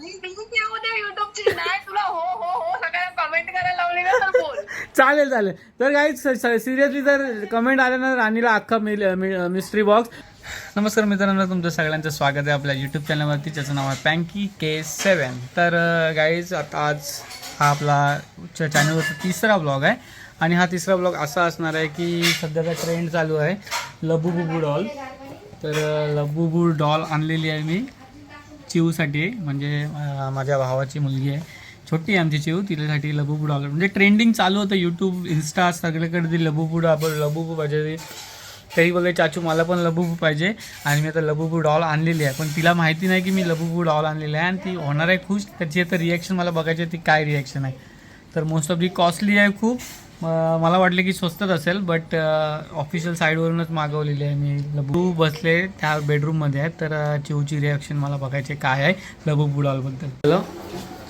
युट्यूबची नाही तुला हो हो हो सगळ्यांना कमेंट करायला लावली ना तर बोल. चालेल चालेल. तर काही सिरियसली जर कमेंट आल्या ना राणीला अख्खा मिस्ट्री बॉक्स. नमस्कार मित्रांनो, तुमचं सगळ्यांचं स्वागत आहे आपल्या यूट्यूब चॅनलवरती, ज्याचं नाव आहे पँकी K7. तर गाईज आता आज हा आपला चॅनलवरचा तिसरा ब्लॉग आहे आणि हा तिसरा ब्लॉग असा असणार आहे की सध्याचा ट्रेंड चालू आहे लबूबुबू डॉल. तर लबूबू डॉल आणलेली आहे मी चिवसाठी, म्हणजे माझ्या भावाची मुलगी आहे, छोटी आहे आमची चिव, तिच्यासाठी लबूबू डॉल म्हणजे ट्रेंडिंग चालू होतं यूट्यूब इंस्टा सगळीकडे ती लबूबू पाहिजे. तरी बोलले चाचू मला पण लबूबू पाहिजे आणि मी आता लबूबू डॉल आणलेली आहे, पण तिला माहिती नाही की मी लबूबू डॉल आणलेली आहे आणि ती होणार आहे खुश. त्याची आता रिॲक्शन मला बघायची आहे, ती काय रिॲक्शन आहे. तर मोस्ट ऑफ दी कॉस्टली आहे खूप, मला वाटलं की स्वस्तच असेल, बट ऑफिशियल साईडवरूनच मागवलेली आहे मी. लबू बसले त्या बेडरूममध्ये आहे, तर चिवची रिॲक्शन मला बघायची काय आहे लबूबू डॉलबद्दल. हॅलो,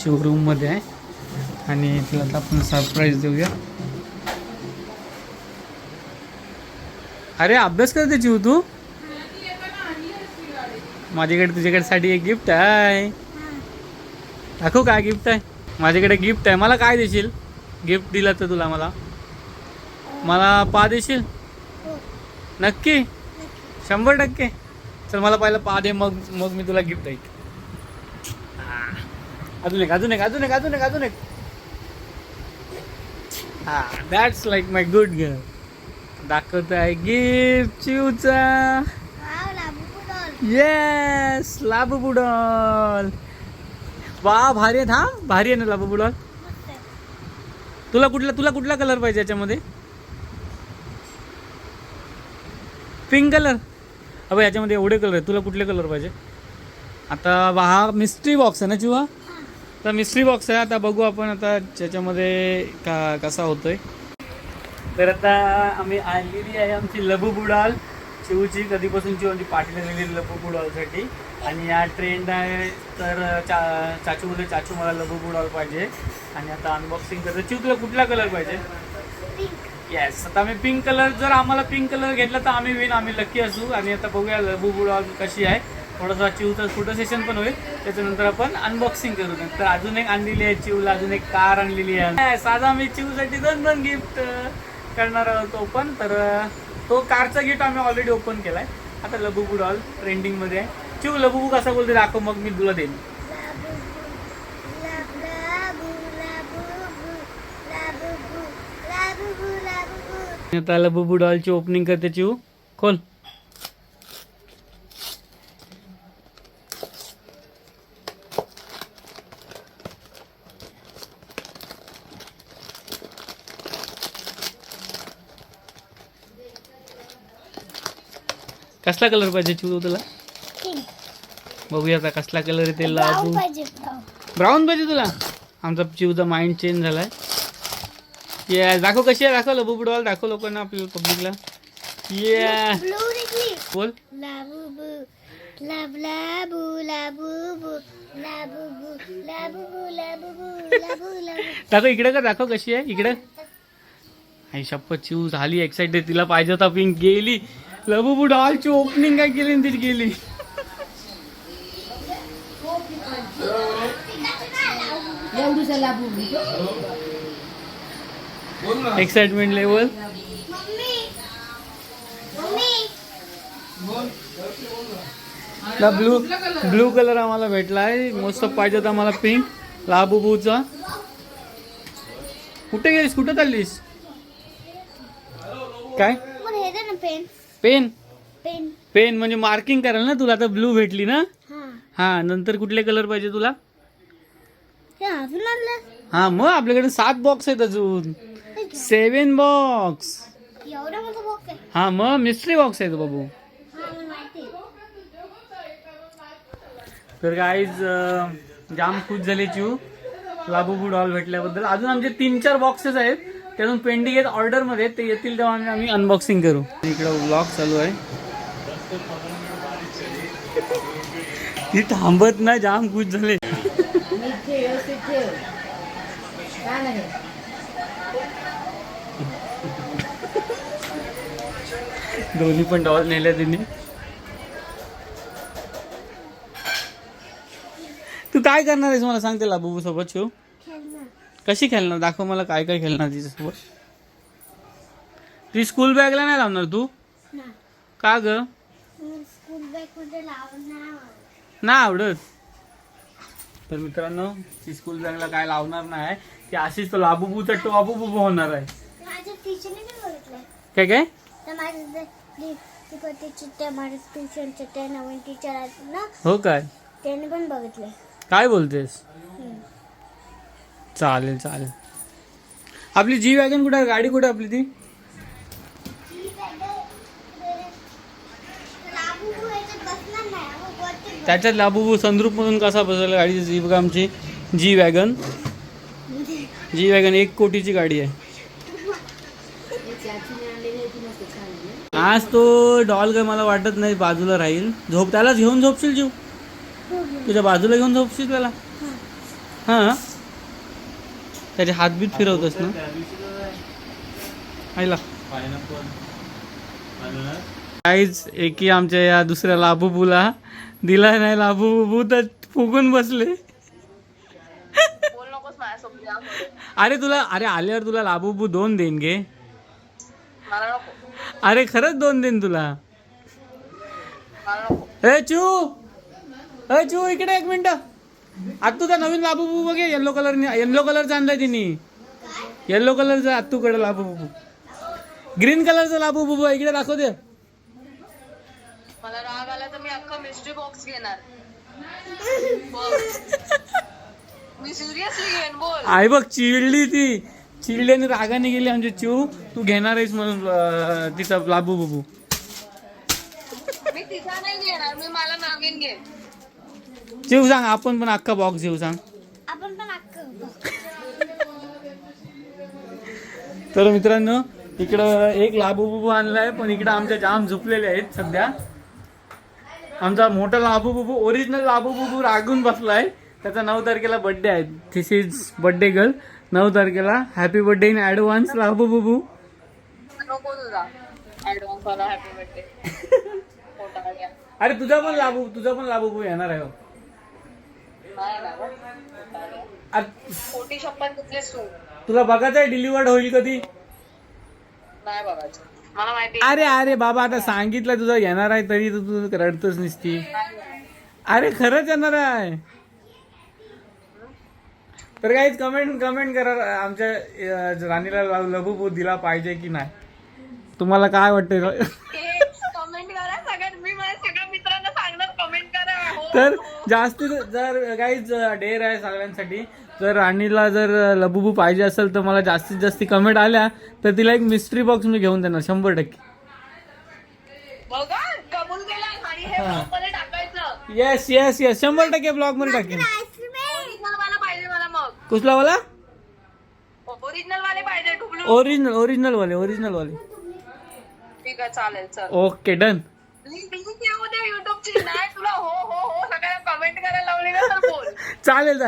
चिव रूममध्ये आहे आणि तिला आता आपण सरप्राईज देऊया. अरे अभ्यास करते चिव तू? माझ्याकडे तुझ्याकडे एक गिफ्ट आहे, दाखवू काय गिफ्ट आहे. माझ्याकडे गिफ्ट आहे, मला काय देशील गिफ्ट दिलं तर? तुला मला पा देशील? नक्की 100%. चल मला पहिलं पा दे, मग मी तुला गिफ्ट देईन. अजून एक. हा, that's like my good girl. दाखवत आहे गिफ्ट चिवचा. Yes, Labubu doll. वा भारी आहे. हा भारी आहे ना लाबूबू डॉल. तुला कुठला कलर पाहिजे याच्यामध्ये? Pink colour. अबे याच्यामध्ये एवढे कलर आहे, तुला कुठले कलर पाहिजे? आता हा मिस्ट्री बॉक्स आहे ना चिवा, तर मिस्ट्री बॉक्स आहे. आता बघू आपण आता त्याच्यामध्ये कसा होतोय. तर आता आम्ही आणलेली आहे आमची लबूबू डॉल चिवची. कधीपासून चिवची पाठीला गेलेली लबूबू डॉलसाठी आणि या ट्रेंड आहे. तर चाचू मला लबूबू डॉल पाहिजे आणि आता अनबॉक्सिंग करतो. चिव तुला कुठला कलर पाहिजे? येस, आता आम्ही पिंक कलर, जर आम्हाला पिंक कलर घेतला तर आम्ही विन, आम्ही लकी असू. आणि आता बघूया लबूबू डॉल कशी आहे. थोडासा चिवचा फोटो सेशन पण होईल, त्याच्यानंतर आपण अनबॉक्सिंग करू. नंतर अजून एक आणलेली आहे चिवला, अजून एक कार आणलेली आहे. साधा आम्ही चिवसाठी 2 गिफ्ट करणार आहोत ओपन. तर तो कारचा गिफ्ट आम्ही ऑलरेडी ओपन केलाय. आता लबूबू डॉल ट्रेंडिंग मध्ये आहे. चिव लबूबू कसा बोलते दाखव, मग मी तुला देईन. आता लबूबू डॉलची ओपनिंग करते चिव. खोल. कसला कलर पाहिजे चिव तुला? बघूया आता कसला कलर आहे ते. लाबू ब्राऊन पाहिजे तुला? आमचा चिवचा माइंड चेंज झालाय. ये दाखव कशी आहे, दाखव लबूबू डॉल, दाखव लोकांना आपल्या पब्लिकला. ये बोल. दाखव इकडे का, दाखव कशी आहे इकडे. आई शप्पथ, चिव झाली एक्साइटेड, तिला पाहिजे होता पिंक, गेली. लबूबू डॉलची ओपनिंग काय केली तिची गेली. Excitement level. ब्लू कलर आम्हाला भेटला आहे. मोस्ट ऑफ पाहिजे होता आम्हाला पिंक लाबूबूचा. कुठे गेलीस, कुठे चाललीस? काय पेन म्हणजे मार्किंग करायला ना तुला. आता ब्लू भेटली ना. हा, नंतर कुठले कलर पाहिजे तुला? हा, मग आपल्याकडे 7 बॉक्स आहेत अजून. 7 बॉक्स. हा, मग मिस्ट्री बॉक्स आहे बाबू. तर गाईज जाम खुश झाली चिव लाबूबू डॉल भेटल्याबद्दल. अजून आमचे 3-4 बॉक्सेस आहेत, त्यातून पेंडिंग आहेत ऑर्डर मध्ये. ते येतील तेव्हा आम्ही अनबॉक्सिंग करू. इकडे व्लॉग चालू आहे. ती थांबत नाही, जाम खुश झाले. दोन्ही पण डॉल नेल्या तिने. तू का काय करणार आहेस मला सांगते लाबूबू सोबत शिव? कशी खेळणार दाखव मला, काय काय खेळणार तिच्यासोबत? ती स्कूल बॅगला नाही लावणार तू? का ग? स्कूल बॅग मध्ये लावणार. नाही आवडत. तर मित्रांनो ती स्कूल बॅगला काय लावणार नाही, ती अशीच तो लाबूबूचा टॉबूबू होणार आहे. माझ्या टीचरने पण बघितलंय. काय काय? तर माझ्या तिकडचे माझ्या ट्युशनचे ते नवीन टीचर आहेत ना, हो काय? त्याने पण बघितलंय. काय बोलतेस? चालेल चालेल. आपली जी वॅगन कुठे आहे? गाडी कुठे आहे आपली ती? त्याच्यात लाबूबू संद्रूप मधून कसा बसवला गाडीची जी बघा आमची जी वॅगन. जी वॅगन 1 कोटीची गाडी आहे. आज तो डॉल काय मला वाटत नाही बाजूला राहील. झोप त्याला घेऊन झोपशील जीव? तुझ्या बाजूला घेऊन झोपशील त्याला? हा त्याचे हातबीत फिरवतस ना आईला. काहीच एकी आमच्या या दुसऱ्या लाबूबूला दिला नाही. लाबूबू तर फुगून बसले. बोल नकोस माझ्यासोबत यापुढे. अरे तुला अरे आल्यावर तुला लाबूबू 2 देईन गे. मला नको. अरे खरंच 2 देईन तुला. मला नको. ए चू इकडे 1 मिनिट. आत्तू का नवीन लाबूबू बघे येल्लो कलरचा आणलाय तिने. येल्लो कलरचा आत्तूकडे लाबूबू. ग्रीन कलरचा लाबूबू इकडे दाखव दे. मला राग आला तर मी अख्खा मिस्ट्री बॉक्स घेणार. मी सिरियसली घेईन. बोल. आई बघ चिडली ती. चिडली आणि रागाने गेली आमची चिऊ. तू घेणार आहेस म्हणून तिचा लाबूबू. मी तिचा नाही घेणार. मी मला नवीन घे. चिऊ सांग आपण पण अख्खा बॉक्स घेऊ सांग. आपण पण अक्क. तर मित्रांनो इकडं एक लाबूबू आणलाय, पण इकडं आमच्या जाम झोपलेले आहेत सध्या. आमचा मोठा लाबूबू ओरिजिनल लाबूबू रागून बसलाय. त्याचा 9 तारखेला बर्थडे आहे. दिस इज बर्थडे गर्ल. 9 तारखेला happy birthday in advance Labubu. नको तुझा ऍडव्हान्स वाला हॅपी बर्थडे. खोटा घ्या. अरे तुझा पण लाबूबू येणार आहे हो. नाही ना गं. खोटा घ्या. अरे, खोटी शपथ घेतलीस तू. तुला बघायचं आहे डिलिव्हर्ड होईल कधी? नाही बघायचं. मला माहिती अरे बाबा आता सांगितलं तुझं येणार आहे तरी तू रडतच नसती. अरे खरंच येणार आहे. तर काहीच कमेंट करा आमच्या राणीला लाबूबू दिला पाहिजे की नाही. तुम्हाला काय वाटतं? कमेंट करा सगळ्यात. मी माझ्या सगळ्या मित्रांना सांगणार कमेंट करा. हो, तर हो. जास्तीत जर काहीच डेअर आहे सगळ्यांसाठी. जर राणीला जर लबूबू पाहिजे असेल तर मला जास्तीत जास्त कमेंट आल्या तर तिला एक मिस्ट्री बॉक्स मी घेऊन देणार 100%. बघा कबूल केला. आणि हे ब्लॉग मध्ये टाकायचं. येस 100% ब्लॉग मध्ये टाकेन. ओरिजिनल वाला पाहिजे मला. मग कुठला वाला? ओरिजिनल वाले पाहिजे. ढुबलू. ओरिजिनल वाले. ठीक आहे चालेल. चल ओके डन. लिंक येऊ दे युट्यूबची. नाही तुला हो हो हो सगळ्यांना कमेंट करायला लावली ना तर बोल. चालेल.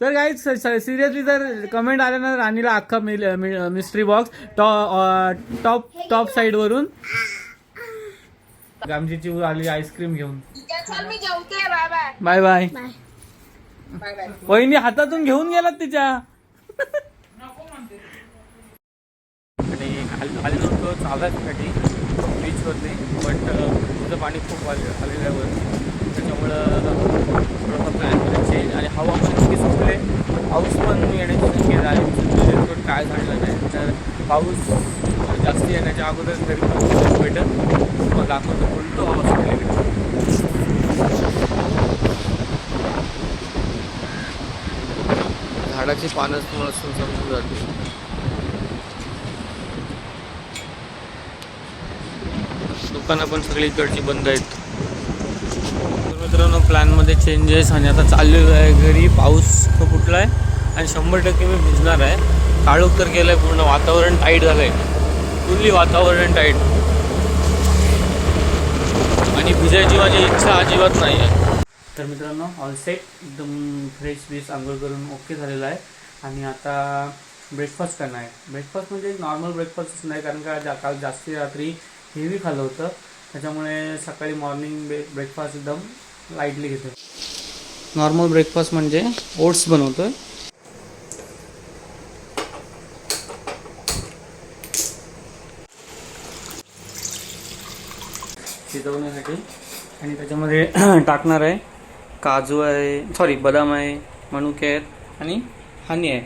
तर काही सिरियसली जर कमेंट आल्या ना राणीला अख्खा मिस्ट्री बॉक्स टॉप साईड वरून. आमची चिऊ आली आईस्क्रीम घेऊन. ठीक आहे चल मी जेवते. Bye bye. Bye bye. Bye bye. वहिनी हातातून घेऊन गेलात तिच्या. खाली नव्हतो चालायसाठी बीचवरती, बट तुझं पाणी खूप आलेलं आहे वरती. त्याच्यामुळं थोडंफार प्लॅन चेंज. आणि हवा पण इतकी सुटले. पाऊस पण येण्याची शक्यता आहे. काय झालं नाही तर पाऊस जास्त येण्याच्या अगोदर तरी पाऊस भेटत. मग दाखवतो उलटो हवा सुटलेली. झाडाची पानं तुम्हाला समजून जाते. दुकानं पण सगळी इकडची बंद आहेत. मित्रांनो प्लॅनमध्ये चेंजेस. आणि आता चाललेलो आहे घरी. पाऊस खूप उठला आहे आणि 100% मी भिजणार आहे. काळोख तर गेलं आहे पूर्ण. वातावरण टाईट झालं आहे. फुल्ली वातावरण टाईट. आणि भिजायची माझी इच्छा अजिबात नाही आहे. तर मित्रांनो ऑल सेट एकदम फ्रेश आंघोळ करून ओके झालेला आहे. आणि आता ब्रेकफास्ट करणार आहे. ब्रेकफास्ट म्हणजे नॉर्मल ब्रेकफास्टच नाही, कारण का काल जास्ती रात्री हेवी खाल्लं होतं. त्याच्यामुळे सकाळी मॉर्निंग ब्रेकफास्ट एकदम लाईटली घेतो. नॉर्मल ब्रेकफास्ट म्हणजे ओट्स बनवतोय. शिजवण्यासाठी आणि त्याच्यामध्ये टाकणार आहे काजू आहे, सॉरी बदाम है, मनुके आहेत आणि हनी है.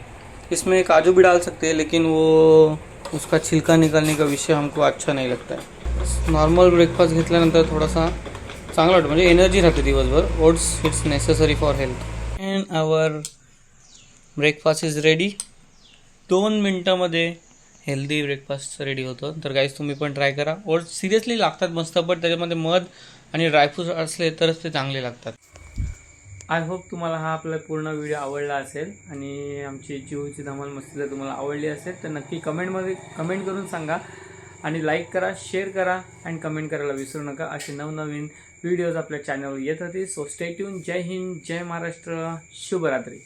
इसमें काजू भी डाल सकते हैं लेकिन वो उसका छिलका निकालने का विषय हमको अच्छा नहीं लगता है. नॉर्मल ब्रेकफास्ट घेतल्यानंतर थोडासा चांगला वाटतं, म्हणजे एनर्जी राहते दिवसभर. Oats it's necessary for health. And our breakfast is ready. 2 मिनटामध्ये हेल्दी ब्रेकफास्ट रेडी होतो. तर गाईज तुम्ही पण ट्राय करा. ओट्स सिरियसली लागतात मस्त, पण त्याच्यामध्ये मध आणि ड्रायफ्रूट्स असले तरच ते चांगले लागतात. आय होप तुम्हाला हा आपला पूर्ण व्हिडिओ आवडला असेल आणि आमची जीवची धमाल मस्ती जर तुम्हाला आवडली असेल तर नक्की कमेंट करून सांगा आणि लाईक करा, शेअर करा आणि कमेंट करायला विसरू नका. असे नवनवीन व्हिडिओज आपल्या चॅनलवर येत होते. So stay tuned. जय हिंद, जय महाराष्ट्र, शुभरात्री.